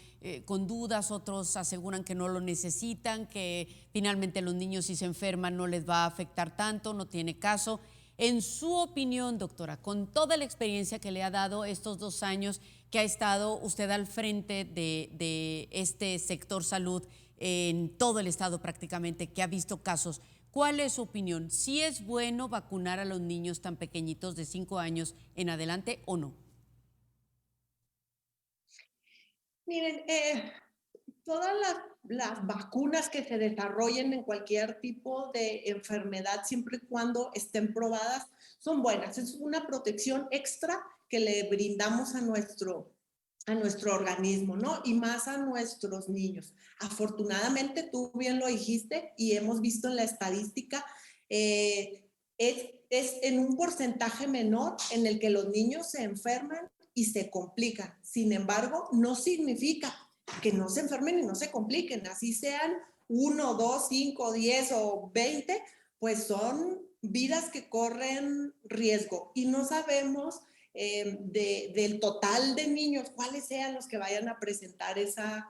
con dudas, otros aseguran que no lo necesitan, que finalmente los niños si se enferman no les va a afectar tanto, no tiene caso. En su opinión, doctora, con toda la experiencia que le ha dado estos 2 años que ha estado usted al frente de este sector salud en todo el estado prácticamente, que ha visto casos, ¿cuál es su opinión? ¿Sí es bueno vacunar a los niños tan pequeñitos de 5 años en adelante o no?
Miren, todas las vacunas que se desarrollen en cualquier tipo de enfermedad, siempre y cuando estén probadas, son buenas. Es una protección extra que le brindamos a nuestro organismo, ¿no? Y más a nuestros niños. Afortunadamente, tú bien lo dijiste y hemos visto en la estadística, es en un porcentaje menor en el que los niños se enferman y se complican. Sin embargo, no significa que no se enfermen y no se compliquen. Así sean 1, 2, 5, 10 o 20, pues son vidas que corren riesgo y no sabemos del total de niños cuáles sean los que vayan a presentar esa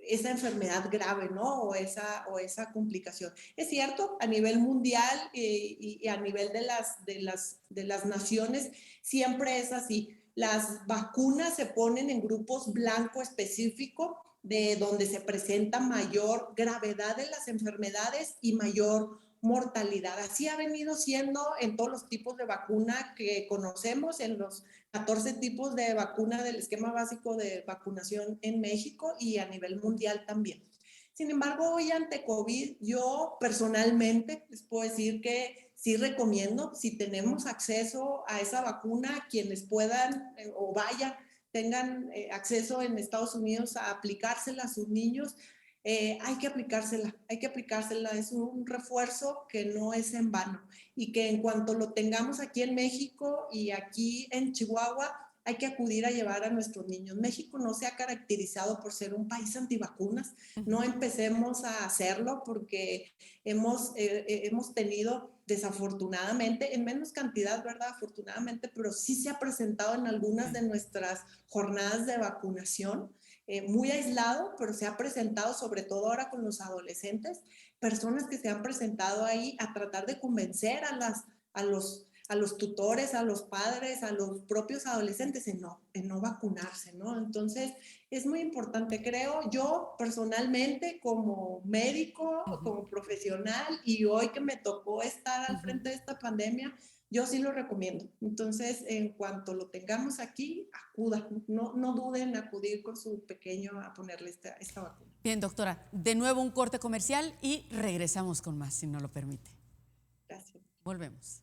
enfermedad grave, ¿no? O esa complicación. Es cierto, a nivel mundial y a nivel de las naciones siempre es así. Las vacunas se ponen en grupos blanco específico de donde se presenta mayor gravedad de las enfermedades y mayor mortalidad. Así ha venido siendo en todos los tipos de vacuna que conocemos, en los 14 tipos de vacuna del esquema básico de vacunación en México y a nivel mundial también. Sin embargo, hoy ante COVID, yo personalmente les puedo decir que sí recomiendo, si tenemos acceso a esa vacuna, quienes puedan o vayan, tengan acceso en Estados Unidos a aplicársela a sus niños, hay que aplicársela, es un refuerzo que no es en vano y que en cuanto lo tengamos aquí en México y aquí en Chihuahua, hay que acudir a llevar a nuestros niños. México no se ha caracterizado por ser un país antivacunas, no empecemos a hacerlo porque hemos tenido desafortunadamente, en menos cantidad, ¿verdad? Afortunadamente, pero sí se ha presentado en algunas de nuestras jornadas de vacunación, muy aislado, pero se ha presentado, sobre todo ahora con los adolescentes, personas que se han presentado ahí a tratar de convencer a los tutores, a los padres, a los propios adolescentes en no vacunarse, ¿no? Entonces, es muy importante, creo, yo personalmente como médico, como profesional, y hoy que me tocó estar al frente de esta pandemia, yo sí lo recomiendo. Entonces, en cuanto lo tengamos aquí, acuda, no duden en acudir con su pequeño a ponerle esta vacuna.
Bien, doctora, de nuevo un corte comercial y regresamos con más, si no lo permite.
Gracias.
Volvemos.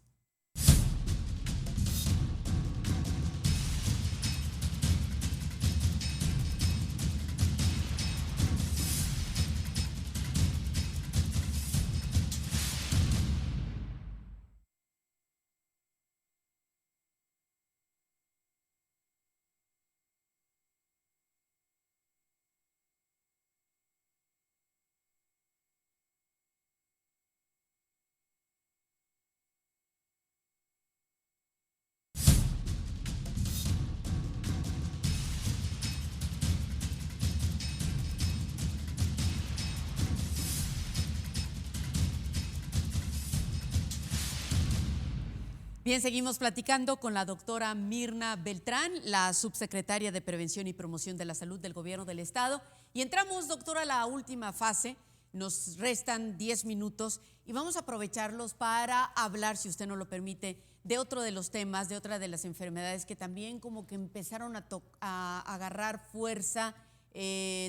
Bien, seguimos platicando con la doctora Mirna Beltrán, la subsecretaria de Prevención y Promoción de la Salud del Gobierno del Estado. Y entramos, doctora, a la última fase. Nos restan 10 minutos y vamos a aprovecharlos para hablar, si usted nos lo permite, de otro de los temas, de otra de las enfermedades que también como que empezaron a agarrar fuerza,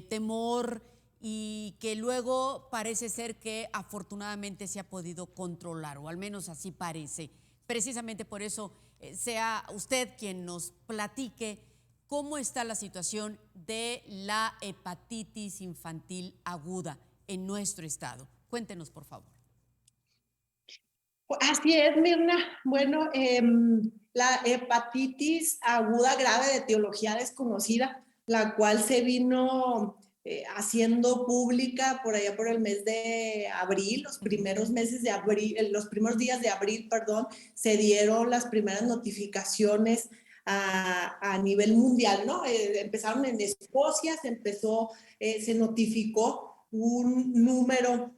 temor, y que luego parece ser que afortunadamente se ha podido controlar, o al menos así parece. Precisamente por eso sea usted quien nos platique cómo está la situación de la hepatitis infantil aguda en nuestro estado. Cuéntenos, por favor.
Así es, Mirna. Bueno, la hepatitis aguda grave de etiología desconocida, la cual se vino haciendo pública por allá por el mes de abril, los primeros meses de abril, los primeros días de abril, perdón, se dieron las primeras notificaciones a nivel mundial, ¿no? Empezaron en Escocia, se notificó un número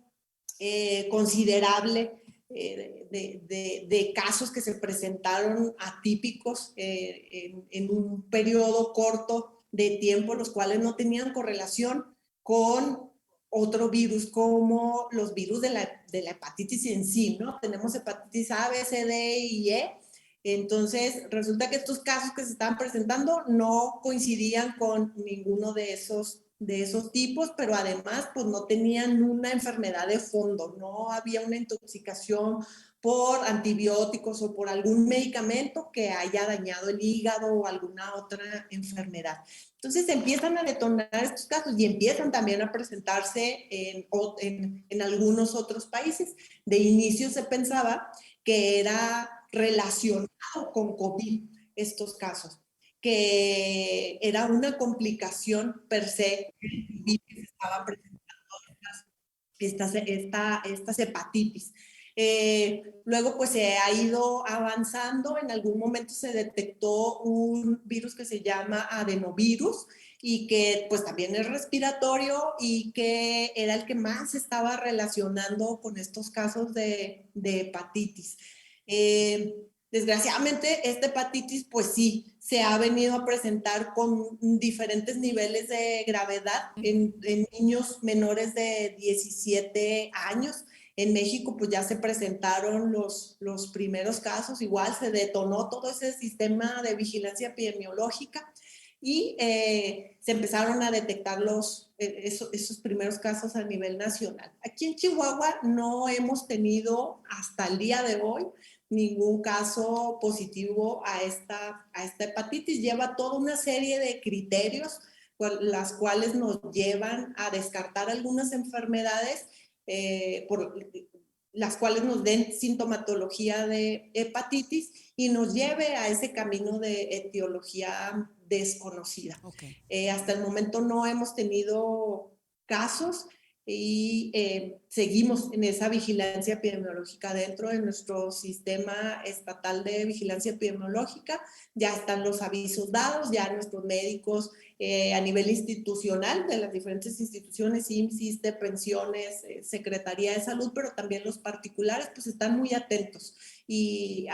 considerable de casos que se presentaron atípicos en un periodo corto de tiempo, los cuales no tenían correlación con otro virus como los virus de la hepatitis en sí, ¿no? Tenemos hepatitis A, B, C, D y E. Entonces, resulta que estos casos que se estaban presentando no coincidían con ninguno de esos tipos, pero además pues no tenían una enfermedad de fondo, no había una intoxicación por antibióticos o por algún medicamento que haya dañado el hígado o alguna otra enfermedad. Entonces empiezan a detonar estos casos y empiezan también a presentarse en algunos otros países. De inicio se pensaba que era relacionado con COVID estos casos, que era una complicación per se que se estaban presentando estas hepatitis. Luego pues se ha ido avanzando, en algún momento se detectó un virus que se llama adenovirus y que pues también es respiratorio y que era el que más se estaba relacionando con estos casos de hepatitis. Desgraciadamente, esta hepatitis, pues sí, se ha venido a presentar con diferentes niveles de gravedad en niños menores de 17 años. En México, pues ya se presentaron los primeros casos, igual se detonó todo ese sistema de vigilancia epidemiológica y se empezaron a detectar esos primeros casos a nivel nacional. Aquí en Chihuahua no hemos tenido hasta el día de hoy ningún caso positivo a esta hepatitis. Lleva toda una serie de criterios, las cuales nos llevan a descartar algunas enfermedades por las cuales nos den sintomatología de hepatitis y nos lleve a ese camino de etiología desconocida.
Ok.
Hasta el momento no hemos tenido casos y seguimos en esa vigilancia epidemiológica dentro de nuestro sistema estatal de vigilancia epidemiológica. Ya están los avisos dados, ya nuestros médicos a nivel institucional de las diferentes instituciones, IMSS, ISSSTE, pensiones, Secretaría de Salud, pero también los particulares, pues están muy atentos y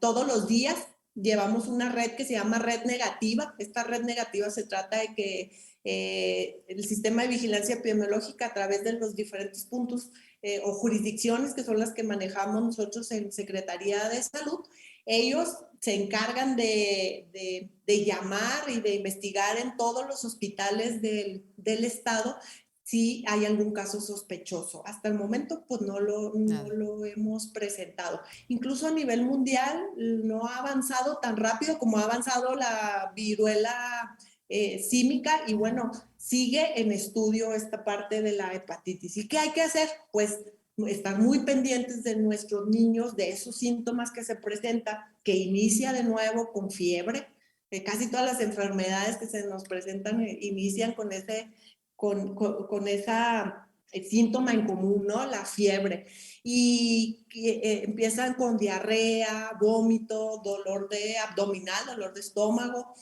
todos los días llevamos una red que se llama Red Negativa. Esta red negativa se trata de que el sistema de vigilancia epidemiológica a través de los diferentes puntos o jurisdicciones que son las que manejamos nosotros en Secretaría de Salud, ellos se encargan de llamar y de investigar en todos los hospitales del estado si hay algún caso sospechoso. Hasta el momento, pues no lo hemos presentado. Incluso a nivel mundial no ha avanzado tan rápido como ha avanzado la viruela símica y bueno, sigue en estudio esta parte de la hepatitis. ¿Y qué hay que hacer? Pues estar muy pendientes de nuestros niños, de esos síntomas que se presentan, que inicia de nuevo con fiebre. Casi todas las enfermedades que se nos presentan inician con esa síntoma en común, ¿no? La fiebre. Y empiezan con diarrea, vómito, dolor de abdominal, dolor de estómago.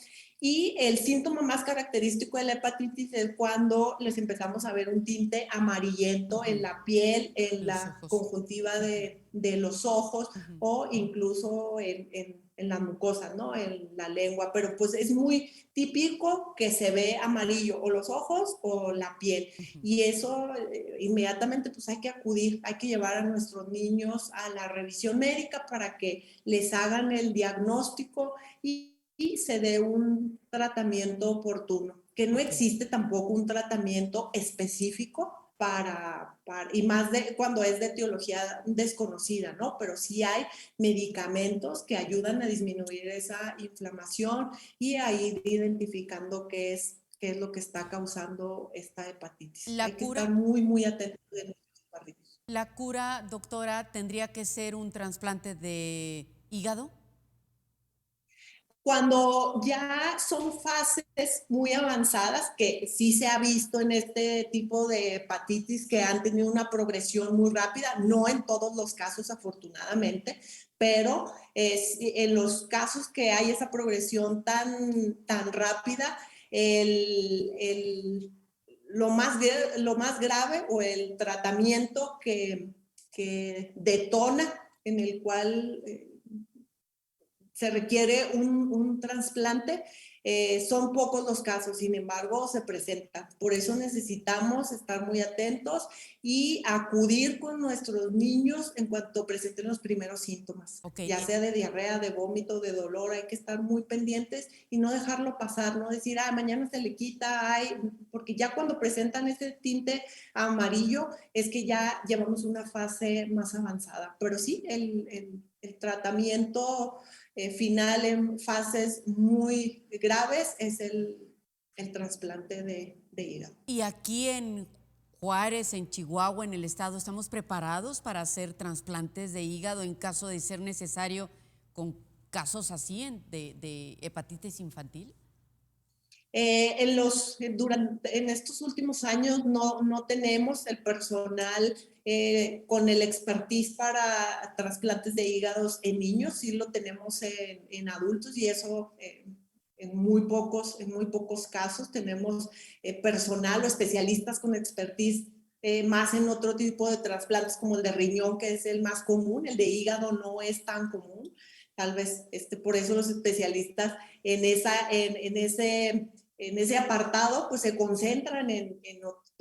Y el síntoma más característico de la hepatitis es cuando les empezamos a ver un tinte amarillento en la piel, en la conjuntiva de los ojos o incluso en la mucosa, ¿no? En la lengua. Pero pues es muy típico que se ve amarillo o los ojos o la piel. Y eso inmediatamente pues hay que acudir, hay que llevar a nuestros niños a la revisión médica para que les hagan el diagnóstico y se dé un tratamiento oportuno, que no existe tampoco un tratamiento específico y más cuando es de etiología desconocida, ¿no? Pero sí hay medicamentos que ayudan a disminuir esa inflamación y a ir identificando qué es lo que está causando esta hepatitis. Hay que estar muy, muy atentos de nuestros perritos.
¿La cura, doctora, tendría que ser un trasplante de hígado?
Cuando ya son fases muy avanzadas, que sí se ha visto en este tipo de hepatitis que han tenido una progresión muy rápida, no en todos los casos afortunadamente, pero en los casos que hay esa progresión tan rápida, lo más grave o el tratamiento que detona, en el cual se requiere un trasplante, son pocos los casos, sin embargo, se presentan. Por eso necesitamos estar muy atentos y acudir con nuestros niños en cuanto presenten los primeros síntomas, ya sea de diarrea, de vómito, de dolor. Hay que estar muy pendientes y no dejarlo pasar, no decir, mañana se le quita, porque ya cuando presentan ese tinte amarillo es que ya llevamos una fase más avanzada. Pero sí, el tratamiento final en fases muy graves es el trasplante de hígado.
¿Y aquí en Juárez, en Chihuahua, en el estado, estamos preparados para hacer trasplantes de hígado en caso de ser necesario con casos así de hepatitis infantil?
En estos últimos años no tenemos el personal con el expertise para trasplantes de hígados en niños, sí lo tenemos en adultos y eso en muy pocos casos tenemos personal o especialistas con expertise más en otro tipo de trasplantes como el de riñón, que es el más común. El de hígado no es tan común, tal vez por eso los especialistas en ese apartado pues se concentran en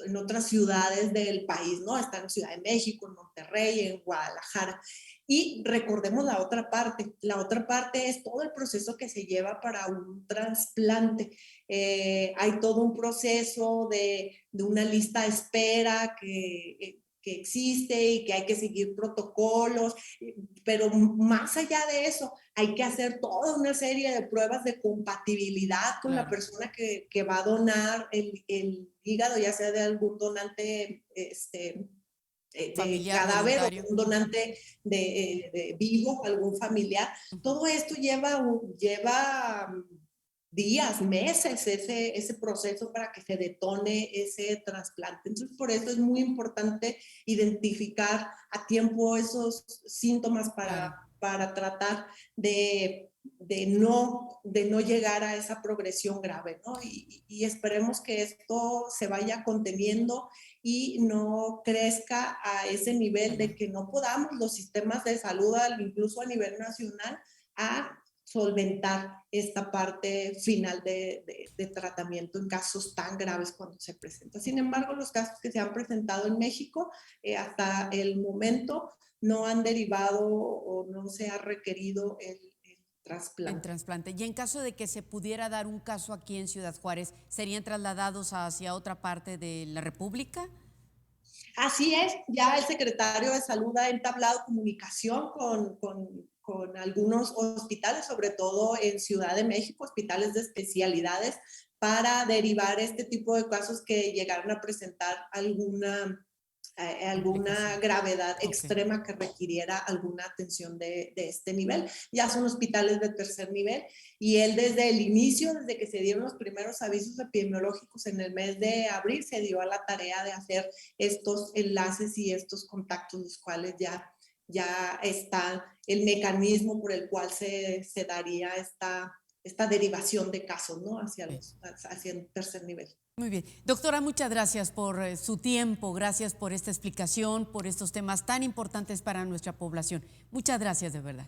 en otras ciudades del país, ¿no? Está en Ciudad de México, en Monterrey, en Guadalajara. Y recordemos la otra parte es todo el proceso que se lleva para un trasplante. Hay todo un proceso de una lista de espera que existe y que hay que seguir protocolos, pero más allá de eso, hay que hacer toda una serie de pruebas de compatibilidad con la
Claro.
persona que va a donar el hígado, ya sea de algún donante de
Familiar,
cadáver o
voluntario.
un donante de vivo, algún familiar. Todo esto lleva días, meses ese proceso para que se detone ese trasplante. Entonces, por eso es muy importante identificar a tiempo esos síntomas
Claro.
para tratar de no llegar a esa progresión grave, ¿no? Y esperemos que esto se vaya conteniendo y no crezca a ese nivel
Ojalá.
de que no podamos los sistemas de salud, incluso a nivel nacional, a solventar esta parte final de tratamiento en casos tan graves cuando se presenta. Sin embargo, los casos que se han presentado en México hasta el momento no han derivado o no se ha requerido el
En
trasplante.
trasplante. Y en caso de que se pudiera dar un caso aquí en Ciudad Juárez, ¿serían trasladados hacia otra parte de la República?
Así es, ya el secretario de Salud ha entablado comunicación con algunos hospitales, sobre todo en Ciudad de México, hospitales de especialidades, para derivar este tipo de casos que llegaron a presentar alguna
Complicación.
gravedad
Ok.
extrema que requiriera alguna atención de este nivel. Ya son hospitales de tercer nivel y él desde el inicio, desde que se dieron los primeros avisos epidemiológicos en el mes de abril, se dio a la tarea de hacer estos enlaces y estos contactos, los cuales ya está el mecanismo por el cual se daría esta derivación de casos, ¿no?
Bien.
Hacia el tercer nivel.
Muy bien. Doctora, muchas gracias por su tiempo, gracias por esta explicación, por estos temas tan importantes para nuestra población. Muchas gracias, de verdad.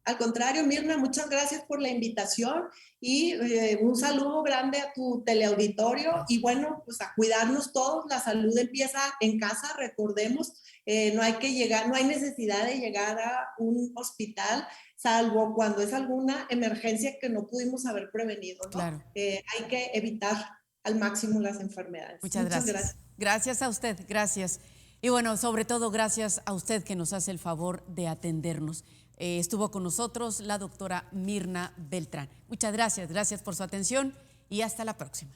Al contrario, Mirna, muchas gracias por la invitación y un saludo grande a tu teleauditorio y
Gracias.
bueno, pues a cuidarnos todos, la salud empieza en casa, recordemos, no hay necesidad de llegar a un hospital, salvo cuando es alguna emergencia que no pudimos haber prevenido, ¿no?
Claro.
Hay que evitar al máximo las enfermedades.
Muchas
Muchas
gracias.
gracias.
Gracias a usted, gracias. Y bueno, sobre todo gracias a usted que nos hace el favor de atendernos. Estuvo con nosotros la doctora Mirna Beltrán. Muchas gracias, gracias por su atención y hasta la próxima.